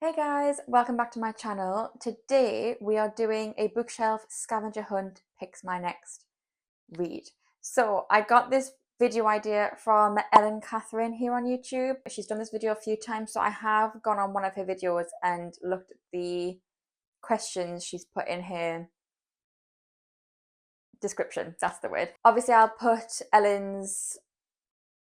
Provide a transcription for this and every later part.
Hey guys, welcome back to my channel. Today we are doing a bookshelf scavenger hunt picks my next read. So I got this video idea from Ellen Catherine here on YouTube. She's done this video a few times, so I have gone on one of her videos and looked at the questions she's put in her description. That's the word. Obviously I'll put Ellen's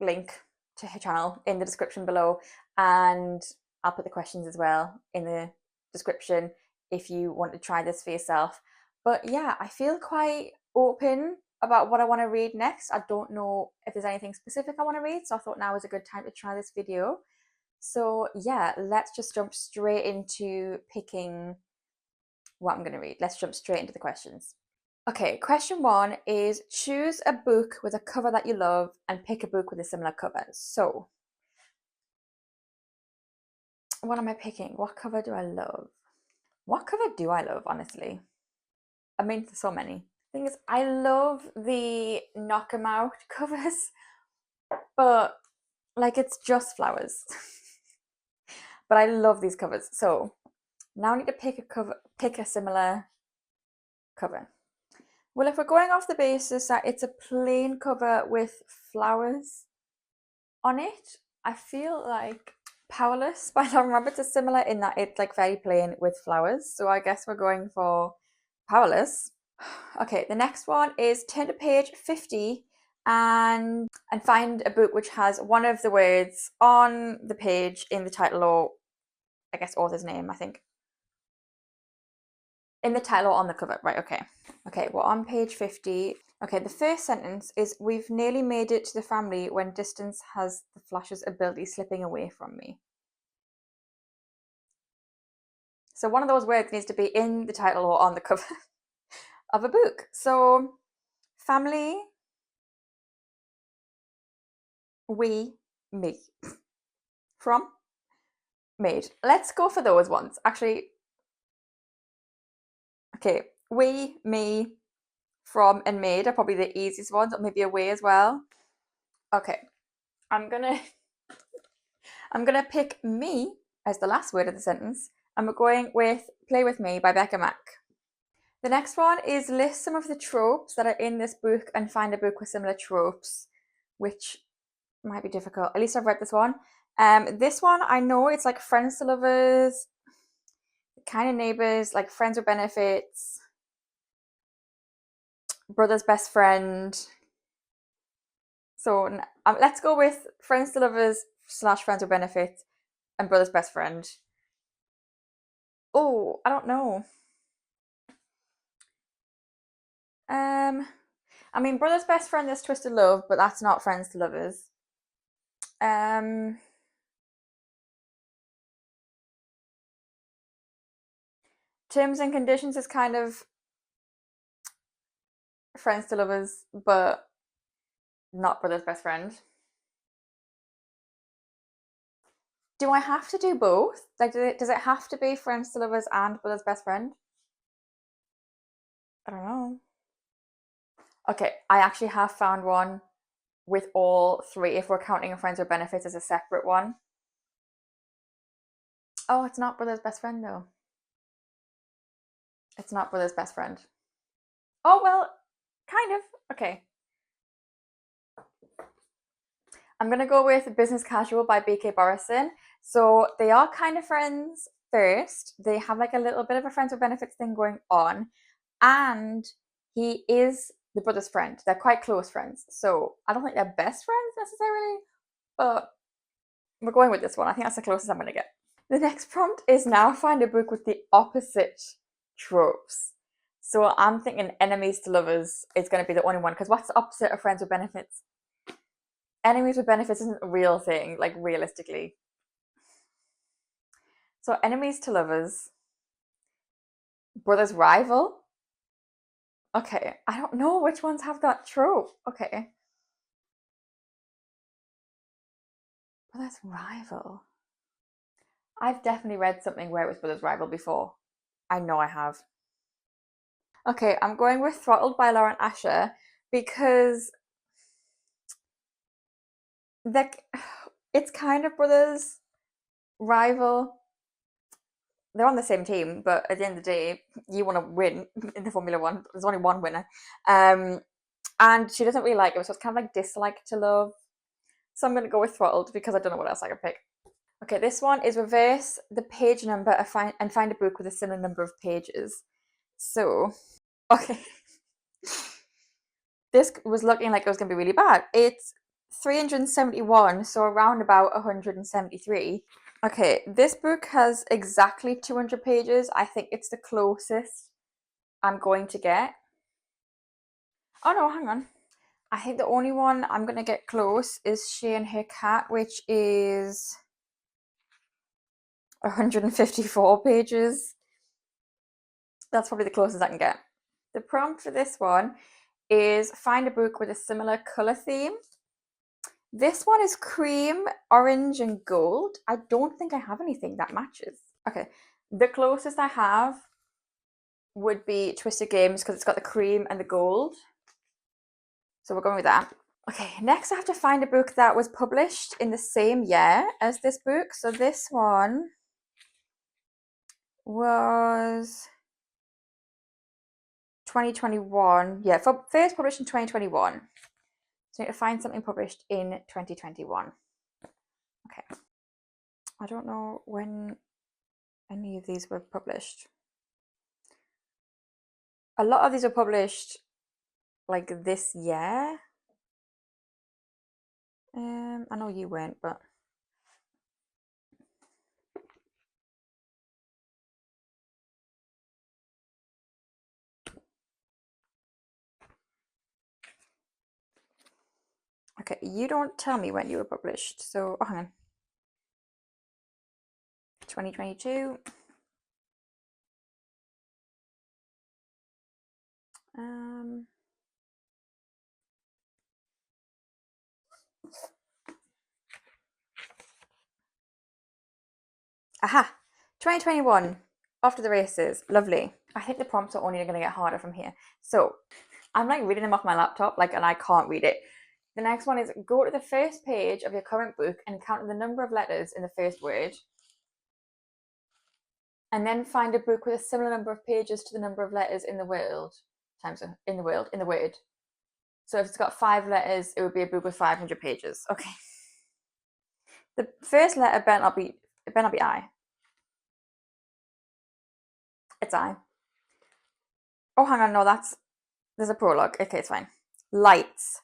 link to her channel in the description below, and I'll put the questions as well in the description if you want to try this for yourself. But yeah, I feel quite open about what I want to read next. I don't know if there's anything specific I want to read, so I thought now is a good time to try this video. So yeah, let's just jump straight into picking what I'm going to read. Let's jump straight into the questions. Okay, question one is choose a book with a cover that you love and pick a book with a similar cover. So, what am I picking? What cover do I love? What cover do I love, honestly? I mean, there's so many. Thing is, I love the knock 'em out covers, but like it's just flowers. But I love these covers. So now I need to pick a similar cover. Well, if we're going off the basis that it's a plain cover with flowers on it, I feel like Powerless by Lauren Roberts is similar in that it's like very plain with flowers. So I guess we're going for Powerless. Okay, the next one is turn to page 50 and find a book which has one of the words on the page in the title, or I guess author's name, I think. In the title or on the cover, right? Okay. Okay, we're on page 50. Okay, the first sentence is we've nearly made it to the family when distance has the Flash's ability slipping away from me. So one of those words needs to be in the title or on the cover of a book. So family, we, me. From, made. Let's go for those ones. Actually, okay, we, me, from, and made are probably the easiest ones, or maybe away as well. Okay, I'm gonna pick me as the last word of the sentence, and we're going with Play With Me by Becca Mack. The next one is list some of the tropes that are in this book and find a book with similar tropes, which might be difficult. At least I've read this one. This one, I know it's like friends to lovers, kind of neighbors, like friends with benefits, brother's best friend. So let's go with friends to lovers / friends with benefits and brother's best friend. Oh, I don't know. I mean, brother's best friend is twisted love, but that's not friends to lovers. Terms and conditions is kind of friends to lovers, but not brother's best friend. Do I have to do both? Like, does it have to be friends to lovers and brother's best friend? I don't know. Okay, I actually have found one with all three, if we're counting friends with benefits as a separate one. Oh, it's not brother's best friend though. It's not brother's best friend. Oh, well, kind of. Okay. I'm going to go with Business Casual by BK Borison. So they are kind of friends first. They have like a little bit of a friends with benefits thing going on. And he is the brother's friend. They're quite close friends. So I don't think they're best friends necessarily, but we're going with this one. I think that's the closest I'm going to get. The next prompt is now find a book with the opposite tropes. So I'm thinking enemies to lovers is going to be the only one, because what's the opposite of friends with benefits? Enemies with benefits isn't a real thing, like realistically. So enemies to lovers, brother's rival. Okay, I don't know which ones have that trope. Okay. Brother's rival. I've definitely read something where it was brother's rival before. I know I have. Okay, I'm going with Throttled by Lauren Asher because it's kind of brother's rival, they're on the same team, but at the end of the day, you want to win in the Formula One. There's only one winner. And she doesn't really like it, so it's kind of like dislike to love. So I'm going to go with throttled because I don't know what else I could pick. Okay, this one is reverse the page number and find a book with a similar number of pages. So, okay. This was looking like it was going to be really bad. It's 371, so around about 173. Okay, this book has exactly 200 pages. I think it's the closest I'm going to get. Oh no, hang on. I think the only one I'm going to get close is She and Her Cat, which is 154 pages. That's probably the closest I can get. The prompt for this one is find a book with a similar colour theme. This one is cream, orange, and gold. I don't think I have anything that matches. Okay, the closest I have would be Twisted Games because it's got the cream and the gold. So we're going with that. Okay, next I have to find a book that was published in the same year as this book. So this one was 2021. Yeah, first published in 2021. So I need to find something published in 2021. Okay. I don't know when any of these were published. A lot of these were published like this year. I know you weren't, but okay, you don't tell me when you were published. So, hang on. 2022. Aha! 2021. After the races. Lovely. I think the prompts are only going to get harder from here. So, I'm like reading them off my laptop, and I can't read it. The next one is go to the first page of your current book and count the number of letters in the first word. And then find a book with a similar number of pages to the number of letters in the world. In the word. So if it's got 5 letters, it would be a book with 500 pages. Okay. The first letter better not be I. It's I. Oh, hang on, no, there's a prologue. Okay, it's fine. Lights.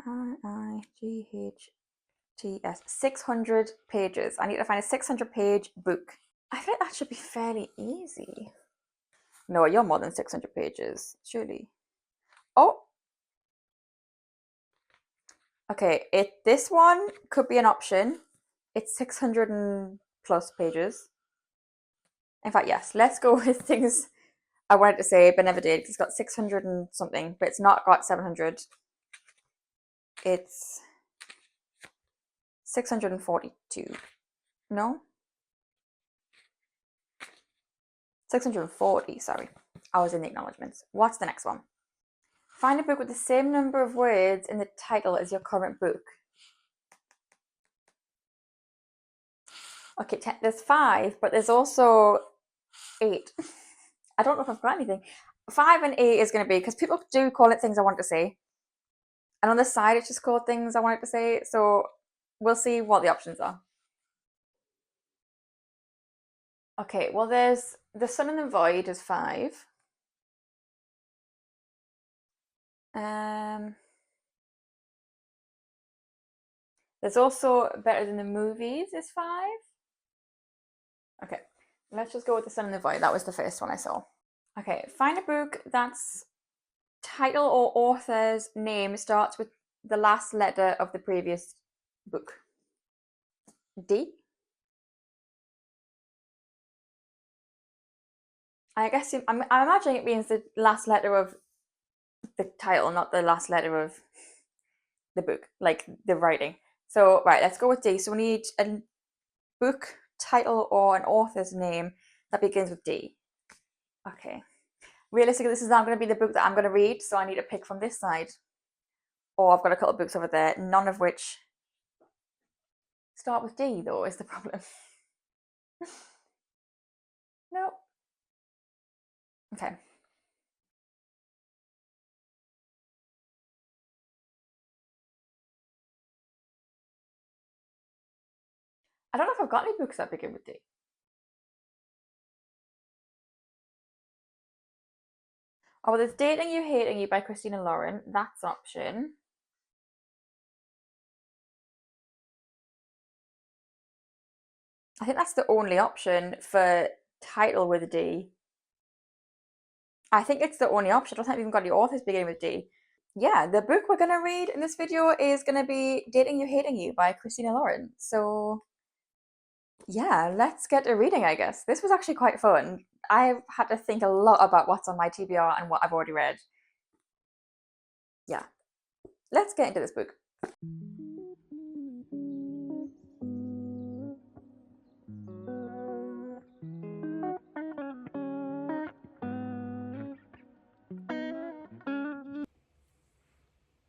IIGHTS. 600 pages. I need to find a 600-page book. I think that should be fairly easy. No, you're more than 600 pages, surely. Oh. Okay, this one could be an option. It's 600 and plus pages. In fact, yes, let's go with things I wanted to say but never did. It's got 600 and something, but it's not got 700. It's 642. No? 640, sorry. I was in the acknowledgements. What's the next one? Find a book with the same number of words in the title as your current book. Okay, there's 5, but there's also 8. I don't know if I've got anything. 5 and 8 is going to be, because people do call it things I want to say. And on the side, it's just called things I wanted to say. So we'll see what the options are. Okay, well, there's The Sun and the Void is 5. There's also Better Than the Movies is 5. Okay, let's just go with The Sun and the Void. That was the first one I saw. Okay, find a book that's title or author's name starts with the last letter of the previous book. D? I guess I'm imagining it means the last letter of the title, not the last letter of the book, like the writing. So, right, let's go with D. So we need a book title or an author's name that begins with D. Okay. Realistically, this is not going to be the book that I'm going to read, so I need to pick from this side. Or I've got a couple of books over there, none of which start with D, though, is the problem. Nope. Okay. I don't know if I've got any books that begin with D. Oh, well, there's Dating You, Hating You by Christina Lauren. That's an option. I think that's the only option for title with a D. I think it's the only option. I don't think we've even got any authors beginning with D. Yeah, the book we're going to read in this video is going to be Dating You, Hating You by Christina Lauren. So, yeah, let's get to reading, I guess. This was actually quite fun. I've had to think a lot about what's on my TBR and what I've already read. Yeah, let's get into this book.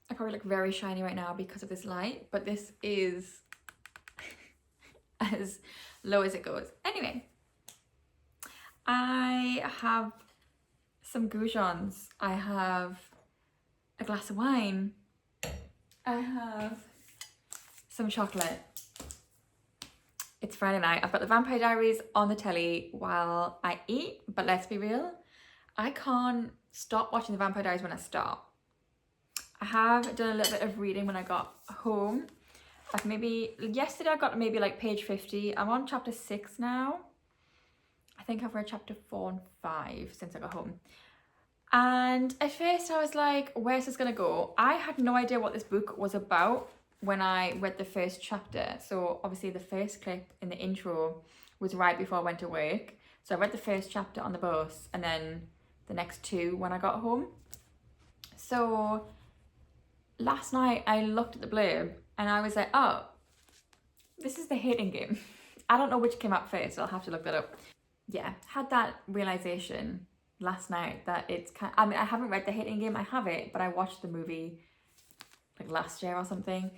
I probably look very shiny right now because of this light, but this is as low as it goes. Anyway, I have some goujons. I have a glass of wine. I have some chocolate. It's Friday night. I've got the Vampire Diaries on the telly while I eat, but let's be real, I can't stop watching the Vampire Diaries when I start. I have done a little bit of reading when I got home. Yesterday I got maybe like page 50. I'm on chapter 6 now. I think I've read chapter 4 and 5 since I got home. And at first I was like, where's this gonna go? I had no idea what this book was about when I read the first chapter. So obviously the first clip in the intro was right before I went to work. So I read the first chapter on the bus and then the next two when I got home. So last night I looked at the blurb and I was like, oh, this is the hating game. I don't know which came out first, so I'll have to look that up. Yeah, had that realization last night that it's kind of, I mean, I haven't read the hating game, I have it, but I watched the movie like last year or something.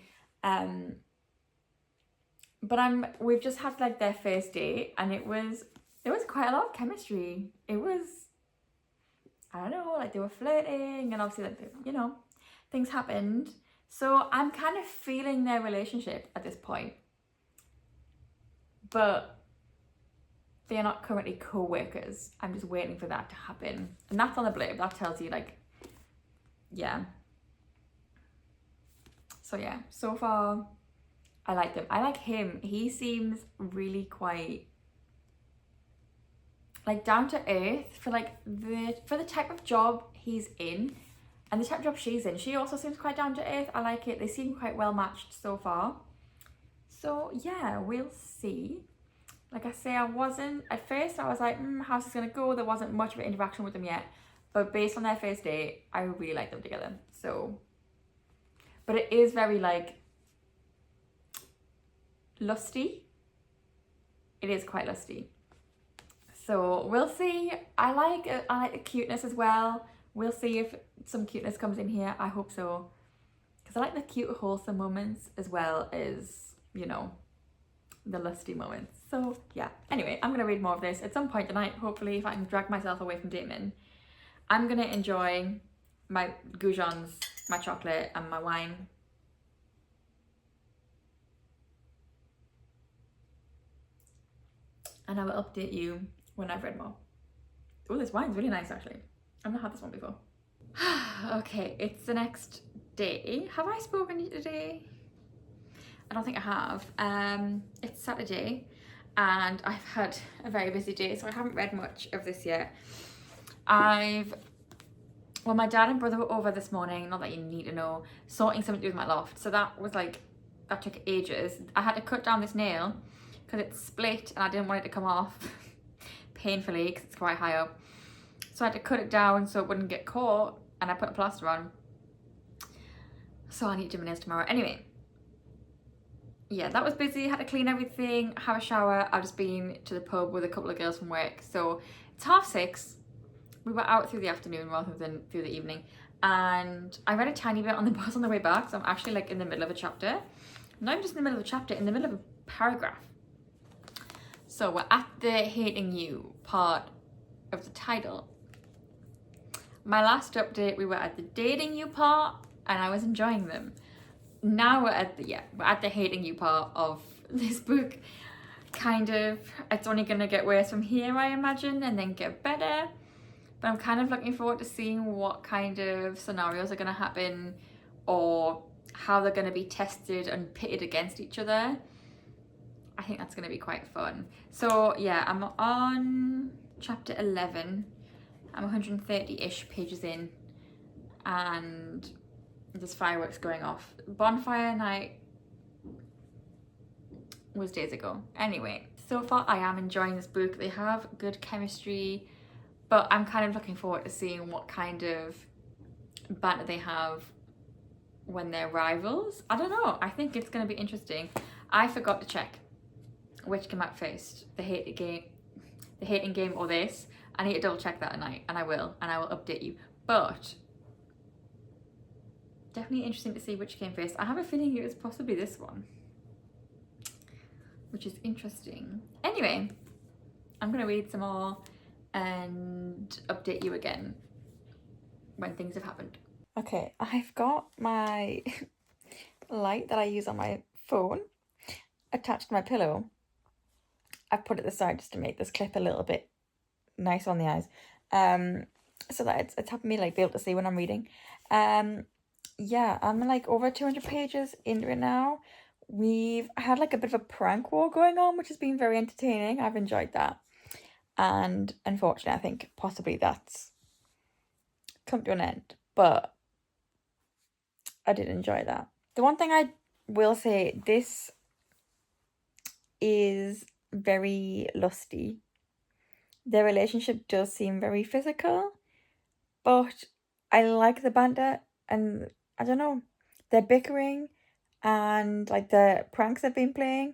But we've just had like their first date and there was quite a lot of chemistry. It was, I don't know, like they were flirting and obviously like, things happened. So I'm kind of feeling their relationship at this point. But they are not currently co-workers. I'm just waiting for that to happen. And that's on the blurb. That tells you like, yeah. So yeah, so far I like them. I like him. He seems really quite like down to earth for like for the type of job he's in and the type of job she's in. She also seems quite down to earth. I like it. They seem quite well matched so far. So yeah, we'll see. Like I say, at first I was like, how's this gonna go? There wasn't much of an interaction with them yet. But based on their first date, I really like them together. So, but it is very like lusty. It is quite lusty. So we'll see. I like the cuteness as well. We'll see if some cuteness comes in here. I hope so. Because I like the cute, wholesome moments as well as, the lusty moments. So yeah, anyway, I'm gonna read more of this at some point tonight, hopefully, if I can drag myself away from Damon. I'm gonna enjoy my goujons, my chocolate and my wine. And I will update you when I've read more. Oh, this wine's really nice actually. I've not had this one before. Okay, it's the next day. Have I spoken to you today? I don't think I have. It's Saturday and I've had a very busy day, so I haven't read much of this yet. Well, my dad and brother were over this morning, not that you need to know, sorting something to do with my loft. So that took ages. I had to cut down this nail because it's split and I didn't want it to come off painfully because it's quite high up. So I had to cut it down so it wouldn't get caught and I put a plaster on. So I need to do my nails tomorrow. Anyway, yeah, that was busy. Had to clean everything, have a shower. I've just been to the pub with a couple of girls from work. So it's 6:30. We were out through the afternoon rather than through the evening. And I read a tiny bit on the bus on the way back. So I'm actually like in the middle of a chapter. Not even just in the middle of a chapter, in the middle of a paragraph. So we're at the hating you part of the title. My last update, we were at the dating you part and I was enjoying them. Now we're at the hating you part of this book. Kind of, it's only gonna get worse from here, I imagine, and then get better. But I'm kind of looking forward to seeing what kind of scenarios are gonna happen or how they're gonna be tested and pitted against each other. I think that's going to be quite fun. So yeah, I'm on chapter 11. I'm 130-ish pages in and there's fireworks going off. Bonfire night was days ago. Anyway, so far I am enjoying this book. They have good chemistry, but I'm kind of looking forward to seeing what kind of banter they have when they're rivals. I don't know. I think it's going to be interesting. I forgot to check which came out first, the hating game or this. I need to double check that tonight, and I will update you. But definitely interesting to see which came first. I have a feeling it was possibly this one, which is interesting. Anyway, I'm gonna read some more and update you again when things have happened. Okay, I've got my light that I use on my phone attached to my pillow. I've put it aside just to make this clip a little bit nice on the eyes, so that it's helping me like be able to see when I'm reading. Yeah, I'm like over 200 pages into it now. We've had like a bit of a prank war going on, which has been very entertaining. I've enjoyed that, and unfortunately I think possibly that's come to an end, but I did enjoy that. The one thing I will say, this is very lusty. Their relationship does seem very physical, but I like the banter, and I don't know, they're bickering and like the pranks they've been playing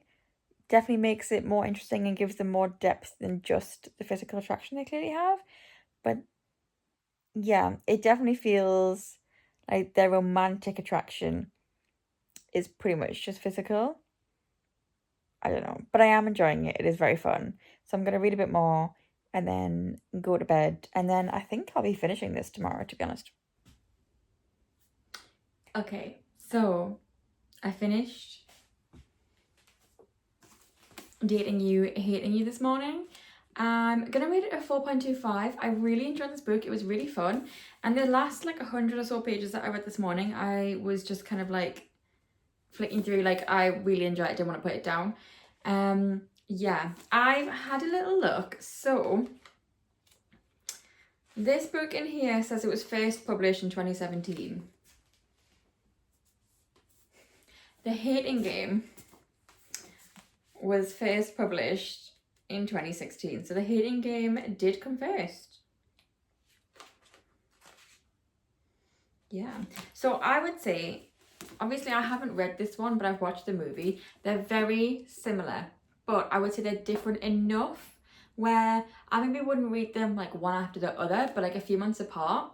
definitely makes it more interesting and gives them more depth than just the physical attraction they clearly have. But yeah, it definitely feels like their romantic attraction is pretty much just physical. I don't know, but I am enjoying it. It is very fun. So I'm going to read a bit more and then go to bed. And then I think I'll be finishing this tomorrow, to be honest. Okay, so I finished Dating You, Hating You this morning. I'm going to rate it a 4.25. I really enjoyed this book. It was really fun. And the last like 100 or so pages that I read this morning, I was just kind of like flicking through, like I really enjoyed it, didn't want to put it down. Yeah, I've had a little look. So this book in here says it was first published in 2017. The Hating Game was first published in 2016. So The Hating Game did come first. Yeah, so I would say, obviously I haven't read this one, but I've watched the movie. They're very similar, but I would say they're different enough where I maybe wouldn't read them like one after the other, but like a few months apart,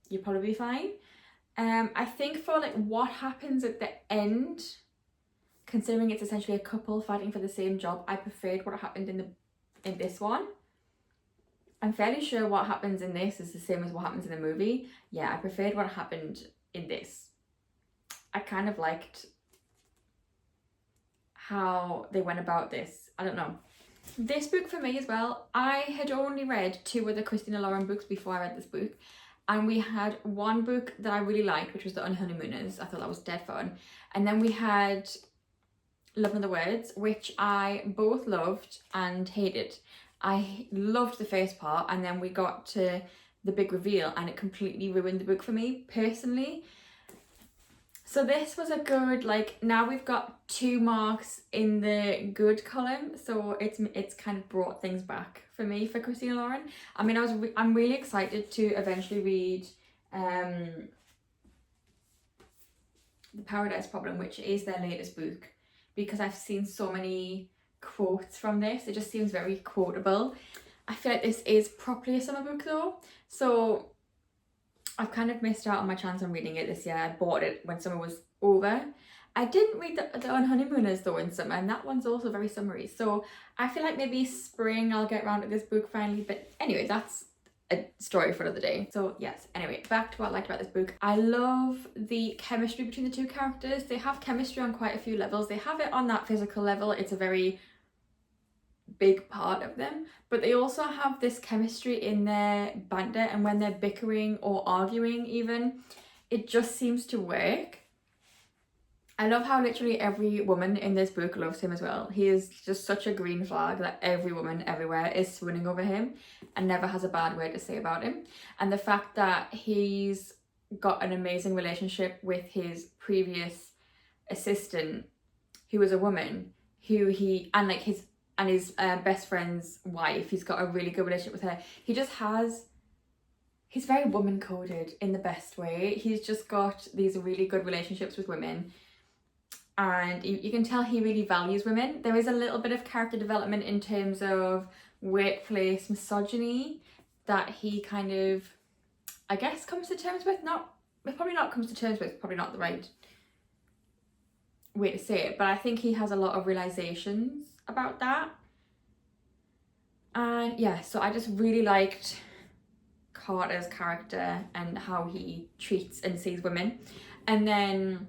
you'd probably be fine. I think for like what happens at the end, considering it's essentially a couple fighting for the same job, I preferred what happened in this one. I'm fairly sure what happens in this is the same as what happens in the movie. Yeah, I preferred what happened in this. I kind of liked how they went about this. I don't know. This book for me as well, I had only read 2 other Christina Lauren books before I read this book. And we had one book that I really liked, which was The Unhoneymooners. I thought that was dead fun. And then we had Love and the Words, which I both loved and hated. I loved the first part, and then we got to the big reveal and it completely ruined the book for me personally. So this was a good, like, now we've got 2 marks in the good column, so it's kind of brought things back for me for Christina Lauren. I mean, I'm really excited to eventually read The Paradise Problem, which is their latest book, because I've seen so many quotes from this. It just seems very quotable. I feel like this is properly a summer book though, so I've kind of missed out on my chance on reading it this year. I bought it when summer was over, I didn't read the On Honeymooners though in summer, and that one's also very summery. So I feel like maybe spring I'll get around to this book finally. But anyway, that's a story for another day. So yes, anyway, back to what I liked about this book. I love the chemistry between the two characters. They have chemistry on quite a few levels. They have it on that physical level. It's a very big part of them, but they also have this chemistry in their banter, and when they're bickering or arguing even, it just seems to work. I love how literally every woman in this book loves him as well. He is just such a green flag that every woman everywhere is swooning over him and never has a bad word to say about him. And the fact that he's got an amazing relationship with his previous assistant, who was a woman, who he, and like his best friend's wife, he's got a really good relationship with her. He's very woman coded in the best way. He's just got these really good relationships with women, and you can tell he really values women. There is a little bit of character development in terms of workplace misogyny that he kind of, I guess, comes to terms with. Probably not comes to terms with, probably not the right way to say it, but I think he has a lot of realizations about that. And yeah, so I just really liked Carter's character and how he treats and sees women. And then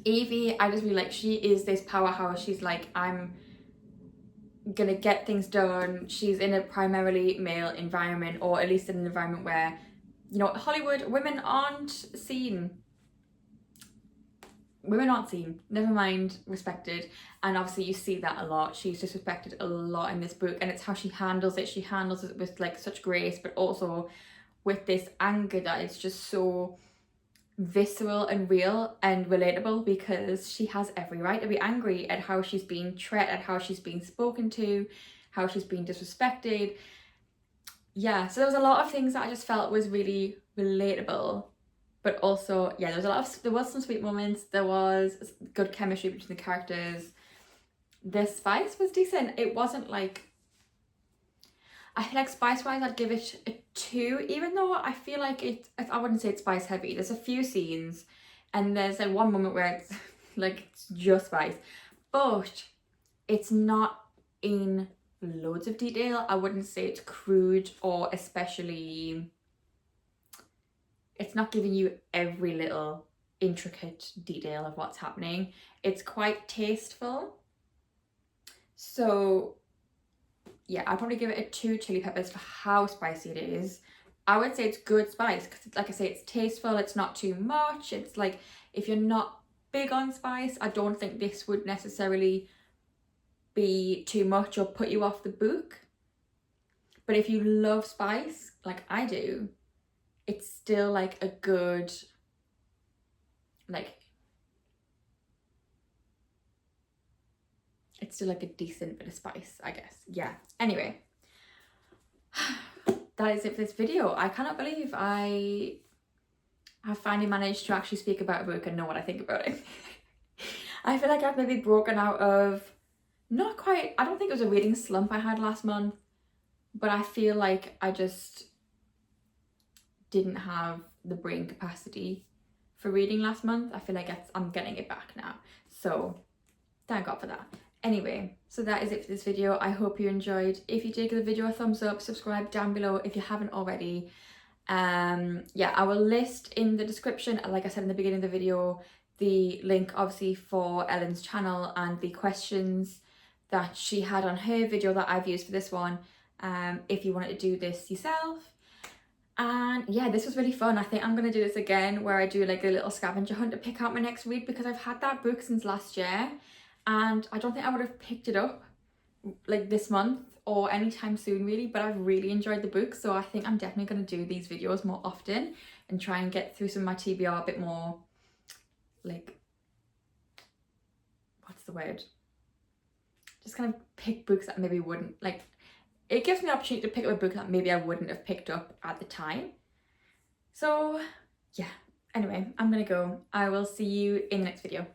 Evie, I just really like, she is this powerhouse. She's like, I'm gonna get things done. She's in a primarily male environment, or at least in an environment where, you know, Hollywood, women aren't seen, never mind respected. And obviously you see that a lot. She's disrespected a lot in this book, and it's how she handles it. She handles it with like such grace, but also with this anger that is just so visceral and real and relatable, because she has every right to be angry at how she's being treated, at how she's being spoken to, how she's being disrespected. Yeah, so there was a lot of things that I just felt was really relatable, but also, yeah, there was some sweet moments. There was good chemistry between the characters. The spice was decent. It wasn't like, I feel like spice-wise I'd give it a 2, even though I feel like I wouldn't say it's spice heavy. There's a few scenes, and there's like one moment where it's like it's just spice, but it's not in loads of detail. I wouldn't say it's crude, or especially, it's not giving you every little intricate detail of what's happening. It's quite tasteful. So yeah, I'd probably give it a 2 chili peppers for how spicy it is. I would say it's good spice, because like I say, it's tasteful, it's not too much. It's like, if you're not big on spice, I don't think this would necessarily be too much or put you off the book. But if you love spice, like I do, it's still like a good, like, it's still like a decent bit of spice, I guess. Yeah, anyway, that is it for this video. I cannot believe I have finally managed to actually speak about a book and know what I think about it. I feel like I've maybe broken out of, not quite, I don't think it was a reading slump I had last month, but I feel like I just didn't have the brain capacity for reading last month. I feel like I'm getting it back now, so thank God for that. Anyway, so that is it for this video. I hope you enjoyed. If you did, give the video a thumbs up, subscribe down below if you haven't already. Yeah, I will list in the description, like I said in the beginning of the video, the link obviously for Ellen's channel and the questions that she had on her video that I've used for this one, if you wanted to do this yourself. And yeah, this was really fun. I think I'm gonna do this again, where I do like a little scavenger hunt to pick out my next read, because I've had that book since last year, and I don't think I would have picked it up like this month or anytime soon really, but I've really enjoyed the book. So I think I'm definitely going to do these videos more often and try and get through some of my TBR a bit more, like, what's the word? Just kind of pick books that maybe wouldn't, like, it gives me the opportunity to pick up a book that maybe I wouldn't have picked up at the time. So yeah, anyway, I'm gonna go. I will see you in the next video.